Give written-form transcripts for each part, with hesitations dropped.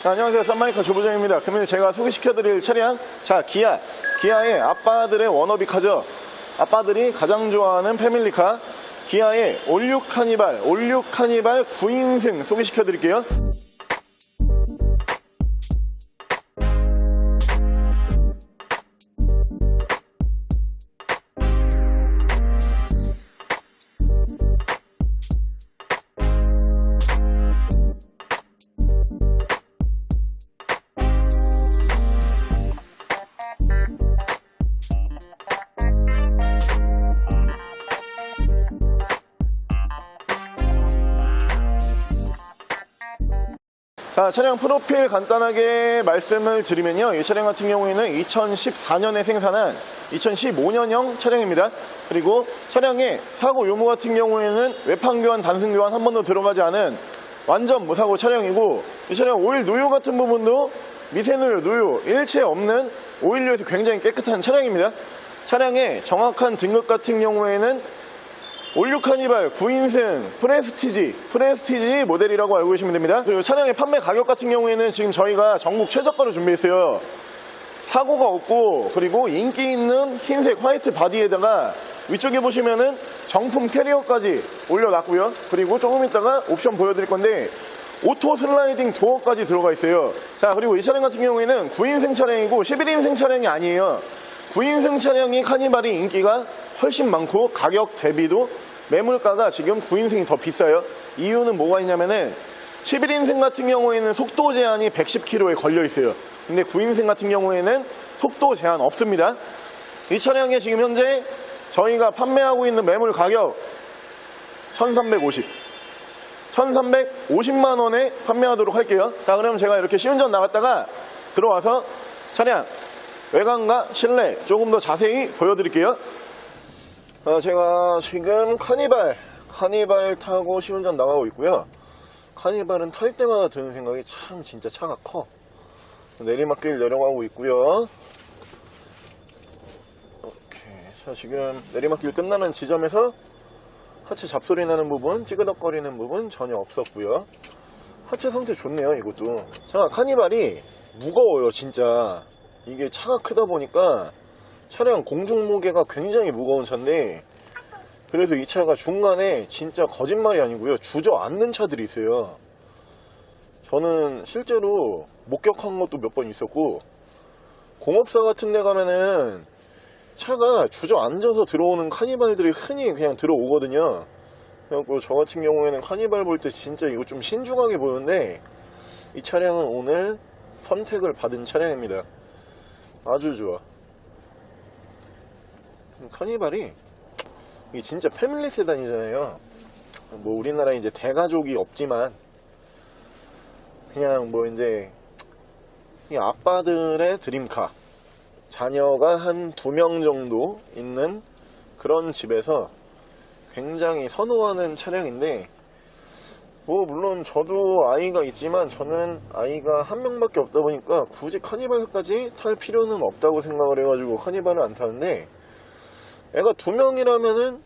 안녕하세요. 썬마이카 조부장입니다. 금일 제가 소개시켜드릴 차량, 자, 기아의 아빠들의 워너비카죠. 아빠들이 가장 좋아하는 패밀리카, 기아의 올류 카니발 9인승 소개시켜드릴게요. 자, 차량 프로필 간단하게 말씀을 드리면요, 이 차량 같은 경우에는 2014년에 생산한 2015년형 차량입니다. 그리고 차량의 사고 유무 같은 경우에는 외판 교환, 단순 교환 한 번도 들어가지 않은 완전 무사고 차량이고, 이 차량 오일 누유 같은 부분도 미세누유, 누유 일체 없는 오일류에서 굉장히 깨끗한 차량입니다. 차량의 정확한 등급 같은 경우에는 올류 카니발 9인승 프레스티지 모델이라고 알고 계시면 됩니다. 그리고 차량의 판매 가격 같은 경우에는 지금 저희가 전국 최저가로 준비했어요. 사고가 없고, 그리고 인기 있는 흰색 화이트 바디에다가 위쪽에 보시면은 정품 캐리어까지 올려놨고요. 그리고 조금 있다가 옵션 보여드릴 건데 오토 슬라이딩 도어까지 들어가 있어요. 자, 그리고 이 차량 같은 경우에는 9인승 차량이고 11인승 차량이 아니에요. 9인승 차량이 카니발이 인기가 훨씬 많고, 가격 대비도 매물가가 지금 9인승이 더 비싸요. 이유는 뭐가 있냐면은 11인승 같은 경우에는 속도 제한이 110km에 걸려 있어요. 근데 9인승 같은 경우에는 속도 제한 없습니다. 이 차량에 지금 현재 저희가 판매하고 있는 매물 가격 1350만 원에 판매하도록 할게요. 자, 그럼 제가 이렇게 시운전 나갔다가 들어와서 차량 외관과 실내 조금 더 자세히 보여드릴게요. 제가 지금 카니발 타고 시운전 나가고 있고요. 카니발은 탈 때마다 드는 생각이 참 진짜 차가 커. 내리막길 내려가고 있고요. 오케이. 자, 지금 내리막길 끝나는 지점에서 하체 잡소리 나는 부분, 찌그덕거리는 부분 전혀 없었고요. 하체 상태 좋네요, 이것도. 자, 카니발이 무거워요, 진짜. 이게 차가 크다 보니까 차량 공중 무게가 굉장히 무거운 차인데, 그래서 이 차가 중간에 진짜 거짓말이 아니고요, 주저앉는 차들이 있어요. 저는 실제로 목격한 것도 몇 번 있었고, 공업사 같은 데 가면은 차가 주저앉아서 들어오는 카니발들이 흔히 그냥 들어오거든요. 그래갖고 저 같은 경우에는 카니발 볼 때 진짜 이거 좀 신중하게 보는데, 이 차량은 오늘 선택을 받은 차량입니다. 아주 좋아. 카니발이 이게 진짜 패밀리 세단이잖아요. 뭐 우리나라에 이제 대가족이 없지만 그냥 뭐 이제 그냥 아빠들의 드림카, 자녀가 한 2명 정도 있는 그런 집에서 굉장히 선호하는 차량인데, 뭐 물론 저도 아이가 있지만 저는 아이가 1명밖에 없다 보니까 굳이 카니발까지 탈 필요는 없다고 생각을 해가지고 카니발을 안 타는데, 애가 2명이라면은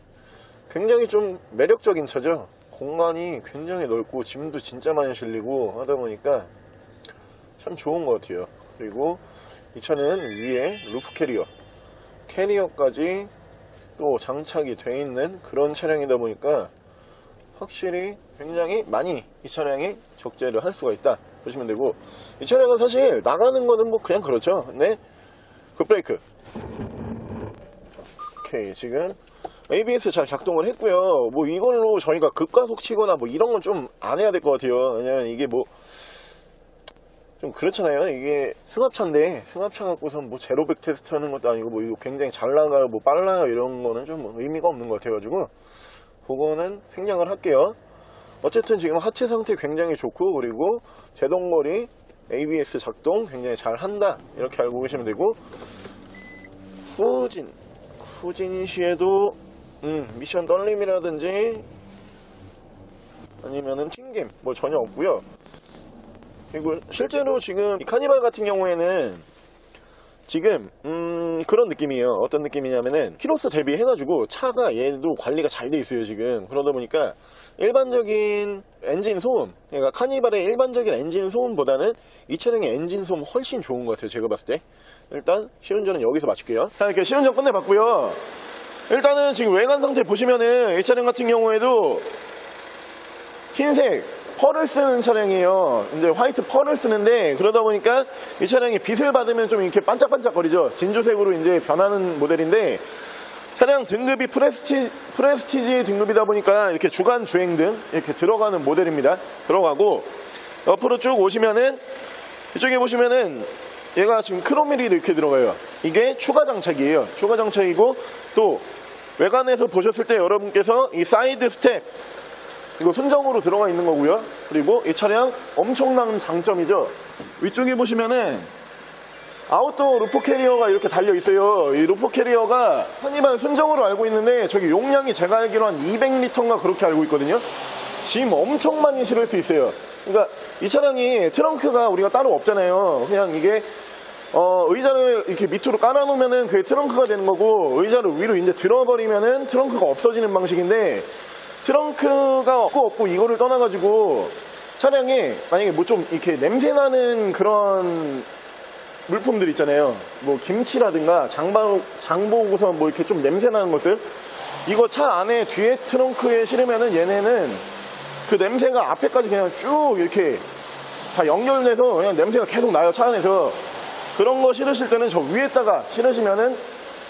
굉장히 좀 매력적인 차죠. 공간이 굉장히 넓고 짐도 진짜 많이 실리고 하다 보니까 참 좋은 것 같아요. 그리고 이 차는 위에 루프 캐리어까지 또 장착이 돼 있는 그런 차량이다 보니까 확실히 굉장히 많이 이 차량이 적재를 할 수가 있다 보시면 되고, 이 차량은 사실 나가는 거는 뭐 그냥 그렇죠. 근데 급브레이크, 오케이, 지금 ABS 잘 작동을 했고요. 뭐 이걸로 저희가 급가속 치거나 뭐 이런 건 좀 안 해야 될 것 같아요. 왜냐면 이게 뭐 좀 그렇잖아요. 이게 승합차인데, 승합차 갖고선 뭐 제로백 테스트 하는 것도 아니고, 뭐 이거 굉장히 잘 나가요, 뭐 빨라요, 이런 거는 좀 의미가 없는 것 같아가지고 그거는 생략을 할게요. 어쨌든 지금 하체 상태 굉장히 좋고, 그리고 제동거리 ABS 작동 굉장히 잘 한다, 이렇게 알고 계시면 되고, 후진 시에도 미션 떨림이라든지 아니면은 튕김 뭐 전혀 없고요. 그리고 실제로 지금 이 카니발 같은 경우에는 지금 그런 느낌이에요. 어떤 느낌이냐면은 키로수 대비해가지고 차가 얘도 관리가 잘 돼 있어요 지금. 그러다 보니까 일반적인 엔진 소음, 그러니까 카니발의 일반적인 엔진 소음보다는 이 차량의 엔진 소음 훨씬 좋은 것 같아요 제가 봤을 때. 일단 시운전은 여기서 마칠게요. 자, 이렇게 시운전 끝내봤고요. 일단은 지금 외관 상태 보시면은 이 차량 같은 경우에도 흰색 펄을 쓰는 차량이에요. 이제 화이트 펄을 쓰는데, 그러다 보니까 이 차량이 빛을 받으면 좀 이렇게 반짝반짝거리죠. 진주색으로 이제 변하는 모델인데, 차량 등급이 프레스티지 등급이다 보니까 이렇게 주간 주행등 이렇게 들어가는 모델입니다. 들어가고 옆으로 쭉 오시면은 이쪽에 보시면은 얘가 지금 크롬휠이 이렇게 들어가요. 이게 추가 장착이에요. 추가 장착이고, 또 외관에서 보셨을 때 여러분께서 이 사이드 스텝 이거 순정으로 들어가 있는 거고요. 그리고 이 차량 엄청난 장점이죠. 위쪽에 보시면은 아웃도어 루프 캐리어가 이렇게 달려 있어요. 이 루프 캐리어가 카니발 순정으로 알고 있는데 저기 용량이 제가 알기로 한 200리터인가 그렇게 알고 있거든요. 짐 엄청 많이 실을 수 있어요. 그러니까 이 차량이 트렁크가 우리가 따로 없잖아요. 그냥 이게 의자를 이렇게 밑으로 깔아놓으면은 그게 트렁크가 되는 거고, 의자를 위로 이제 들어버리면은 트렁크가 없어지는 방식인데, 트렁크가 없고 이거를 떠나가지고 차량에 만약에 뭐 좀 이렇게 냄새나는 그런 물품들 있잖아요. 뭐 김치라든가 장보고서 뭐 이렇게 좀 냄새나는 것들, 이거 차 안에 뒤에 트렁크에 실으면은 얘네는 그 냄새가 앞에까지 그냥 쭉 이렇게 다 연결돼서 그냥 냄새가 계속 나요 차 안에서. 그런 거 실으실 때는 저 위에다가 실으시면은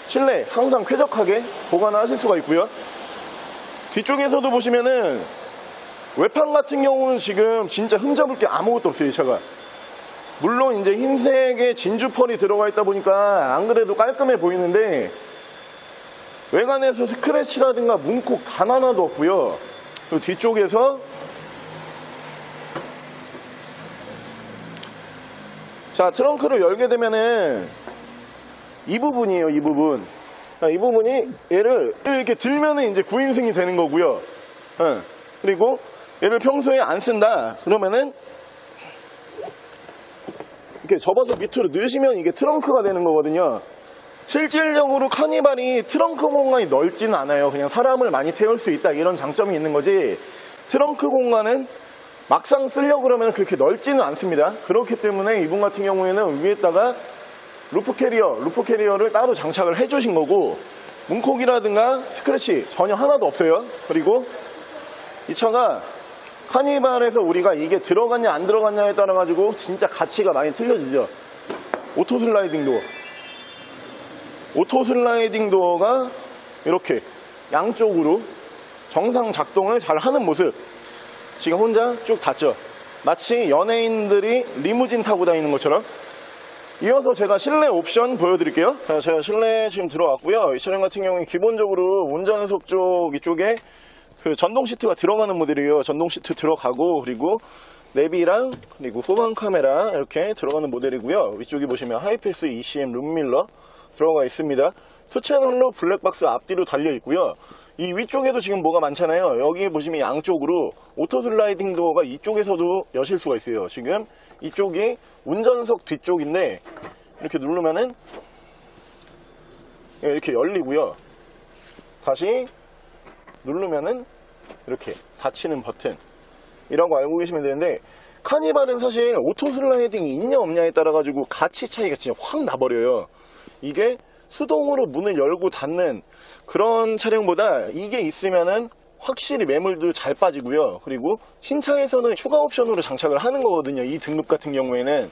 실내 항상 쾌적하게 보관하실 수가 있고요. 뒤쪽에서도 보시면은 외판 같은 경우는 지금 진짜 흠잡을 게 아무것도 없어요 이 차가. 물론 이제 흰색의 진주펄이 들어가 있다 보니까 안 그래도 깔끔해 보이는데, 외관에서 스크래치라든가 문콕 단 하나도 없고요. 그리고 뒤쪽에서 자, 트렁크를 열게 되면은 이 부분이에요. 이 부분. 이 부분이 얘를 이렇게 들면은 이제 9인승이 되는 거고요. 그리고 얘를 평소에 안 쓴다 그러면은 이렇게 접어서 밑으로 넣으시면 이게 트렁크가 되는 거거든요. 실질적으로 카니발이 트렁크 공간이 넓지는 않아요. 그냥 사람을 많이 태울 수 있다 이런 장점이 있는 거지, 트렁크 공간은 막상 쓰려고 그러면 그렇게 넓지는 않습니다. 그렇기 때문에 이분 같은 경우에는 위에다가 루프 캐리어를 따로 장착을 해주신 거고, 문콕이라든가 스크래치 전혀 하나도 없어요. 그리고 이 차가 카니발에서 우리가 이게 들어갔냐 안 들어갔냐에 따라 가지고 진짜 가치가 많이 틀려지죠. 오토 슬라이딩 도어가 이렇게 양쪽으로 정상 작동을 잘 하는 모습. 지금 혼자 쭉 닫죠. 마치 연예인들이 리무진 타고 다니는 것처럼. 이어서 제가 실내 옵션 보여드릴게요. 자, 제가 실내 지금 들어왔고요. 이 차량 같은 경우는 기본적으로 운전석 쪽 이쪽에 그 전동 시트가 들어가는 모델이에요. 전동 시트 들어가고, 그리고 내비랑 그리고 후방 카메라 이렇게 들어가는 모델이고요. 위쪽에 보시면 하이패스 ECM 룸밀러 들어가 있습니다. 2채널로 블랙박스 앞뒤로 달려 있고요. 이 위쪽에도 지금 뭐가 많잖아요. 여기 보시면 양쪽으로 오토 슬라이딩 도어가 이쪽에서도 여실 수가 있어요. 지금 이쪽이 운전석 뒤쪽인데 이렇게 누르면은 이렇게 열리고요. 다시 누르면은 이렇게 닫히는 버튼이라고 알고 계시면 되는데, 카니발은 사실 오토 슬라이딩이 있냐 없냐에 따라 가지고 가치 차이가 진짜 확 나버려요. 이게 수동으로 문을 열고 닫는 그런 차량보다 이게 있으면은 확실히 매물도 잘 빠지고요. 그리고 신차에서는 추가 옵션으로 장착을 하는 거거든요. 이 등급 같은 경우에는.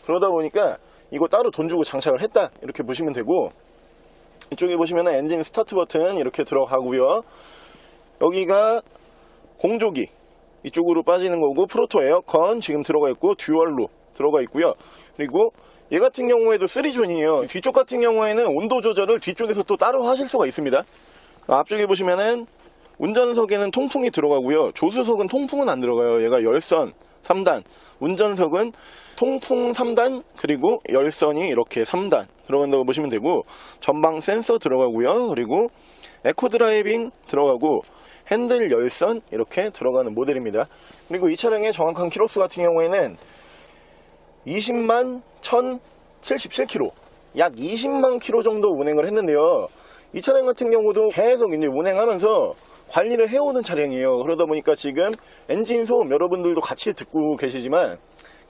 그러다 보니까 이거 따로 돈 주고 장착을 했다 이렇게 보시면 되고, 이쪽에 보시면은 엔진 스타트 버튼 이렇게 들어가고요. 여기가 공조기 이쪽으로 빠지는 거고, 프로토 에어컨 지금 들어가 있고 듀얼로 들어가 있고요. 그리고 얘 같은 경우에도 3존이에요. 뒤쪽 같은 경우에는 온도 조절을 뒤쪽에서 또 따로 하실 수가 있습니다. 앞쪽에 보시면은 운전석에는 통풍이 들어가고요. 조수석은 통풍은 안 들어가요. 얘가 열선 3단, 운전석은 통풍 3단 그리고 열선이 이렇게 3단 들어간다고 보시면 되고, 전방 센서 들어가고요. 그리고 에코 드라이빙 들어가고, 핸들 열선 이렇게 들어가는 모델입니다. 그리고 이 차량의 정확한 키로수 같은 경우에는 20만 1077km 약 20만 킬로 정도 운행을 했는데요. 이 차량 같은 경우도 계속 이제 운행하면서 관리를 해오는 차량이에요. 그러다 보니까 지금 엔진 소음 여러분들도 같이 듣고 계시지만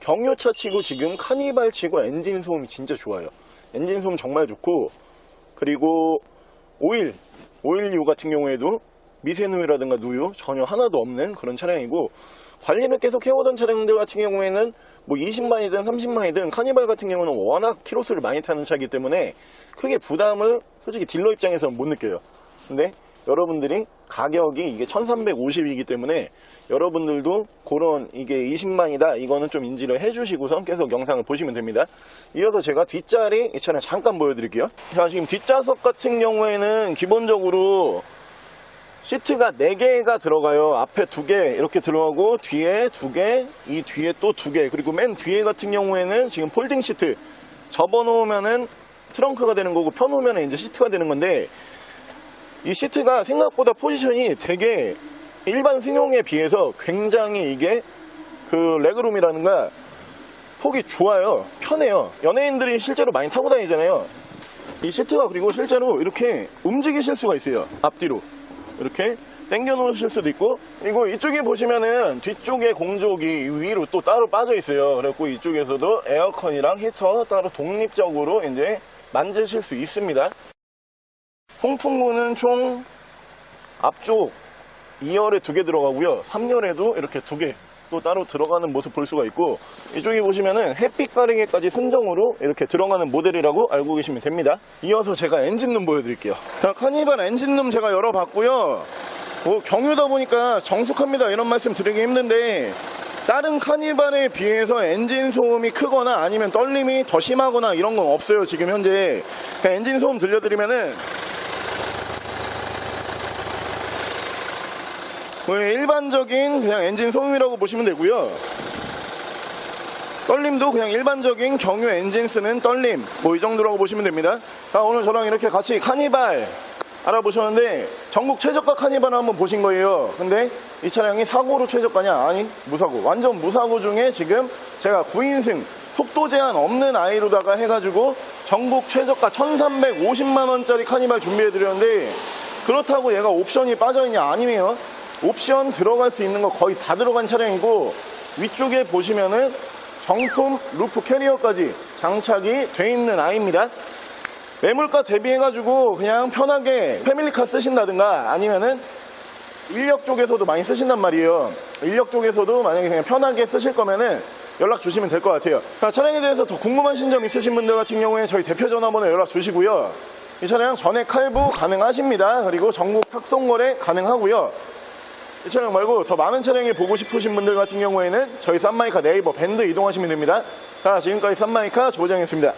경유차 치고 지금 카니발 치고 엔진 소음이 진짜 좋아요. 엔진 소음 정말 좋고, 그리고 오일류 같은 경우에도 미세누유라든가 누유 전혀 하나도 없는 그런 차량이고, 관리를 계속 해오던 차량들 같은 경우에는 뭐 20만이든 30만이든 카니발 같은 경우는 워낙 키로수를 많이 타는 차이기 때문에 크게 부담을 솔직히 딜러 입장에서는 못 느껴요. 근데 여러분들이 가격이 이게 1350이기 때문에 여러분들도 그런 이게 20만이다 이거는 좀 인지를 해주시고선 계속 영상을 보시면 됩니다. 이어서 제가 뒷자리 이 차량 잠깐 보여드릴게요. 자, 지금 뒷좌석 같은 경우에는 기본적으로 시트가 4개가 들어가요. 앞에 2개 이렇게 들어가고 뒤에 2개, 이 뒤에 또 2개, 그리고 맨 뒤에 같은 경우에는 지금 폴딩 시트 접어놓으면은 트렁크가 되는 거고 펴놓으면 이제 시트가 되는 건데, 이 시트가 생각보다 포지션이 되게 일반 승용에 비해서 굉장히 이게 그 레그룸이라든가 폭이 좋아요. 편해요. 연예인들이 실제로 많이 타고 다니잖아요. 이 시트가 그리고 실제로 이렇게 움직이실 수가 있어요. 앞뒤로 이렇게 당겨 놓으실 수도 있고, 그리고 이쪽에 보시면은 뒤쪽에 공조기 위로 또 따로 빠져 있어요. 그래갖고 이쪽에서도 에어컨이랑 히터 따로 독립적으로 이제 만드실 수 있습니다. 송풍구는 총 앞쪽 2열에 2개 들어가고요. 3열에도 이렇게 2개 또 따로 들어가는 모습 볼 수가 있고, 이쪽에 보시면은 햇빛 가리개까지 순정으로 이렇게 들어가는 모델이라고 알고 계시면 됩니다. 이어서 제가 엔진룸 보여드릴게요. 자, 카니발 엔진룸 제가 열어봤고요. 경유다 보니까 정숙합니다 이런 말씀 드리기 힘든데, 다른 카니발에 비해서 엔진 소음이 크거나 아니면 떨림이 더 심하거나 이런 건 없어요. 지금 현재 엔진 소음 들려드리면은 일반적인 그냥 엔진 소음이라고 보시면 되고요. 떨림도 그냥 일반적인 경유 엔진 쓰는 떨림 뭐 이 정도라고 보시면 됩니다. 자, 오늘 저랑 이렇게 같이 카니발 알아보셨는데 전국 최저가 카니발 한번 보신 거예요. 근데 이 차량이 사고로 최저가냐? 아니, 무사고. 완전 무사고 중에 지금 제가 9인승 속도 제한 없는 아이로다가 해가지고 전국 최저가 1350만원짜리 카니발 준비해드렸는데, 그렇다고 얘가 옵션이 빠져있냐? 아니에요. 옵션 들어갈 수 있는 거 거의 다 들어간 차량이고, 위쪽에 보시면은 정품 루프 캐리어까지 장착이 돼 있는 아이입니다. 매물가 대비해가지고 그냥 편하게 패밀리카 쓰신다든가 아니면은 인력 쪽에서도 많이 쓰신단 말이에요. 인력 쪽에서도 만약에 그냥 편하게 쓰실 거면은 연락 주시면 될 것 같아요. 자, 차량에 대해서 더 궁금하신 점 있으신 분들 같은 경우에 저희 대표 전화번호 연락 주시고요. 이 차량 전액 할부 가능하십니다. 그리고 전국 탁송 거래 가능하고요. 이 차량 말고 더 많은 차량이 보고 싶으신 분들 같은 경우에는 저희 쌈마이카 네이버 밴드 이동하시면 됩니다. 자, 지금까지 쌈마이카 조부장이었습니다.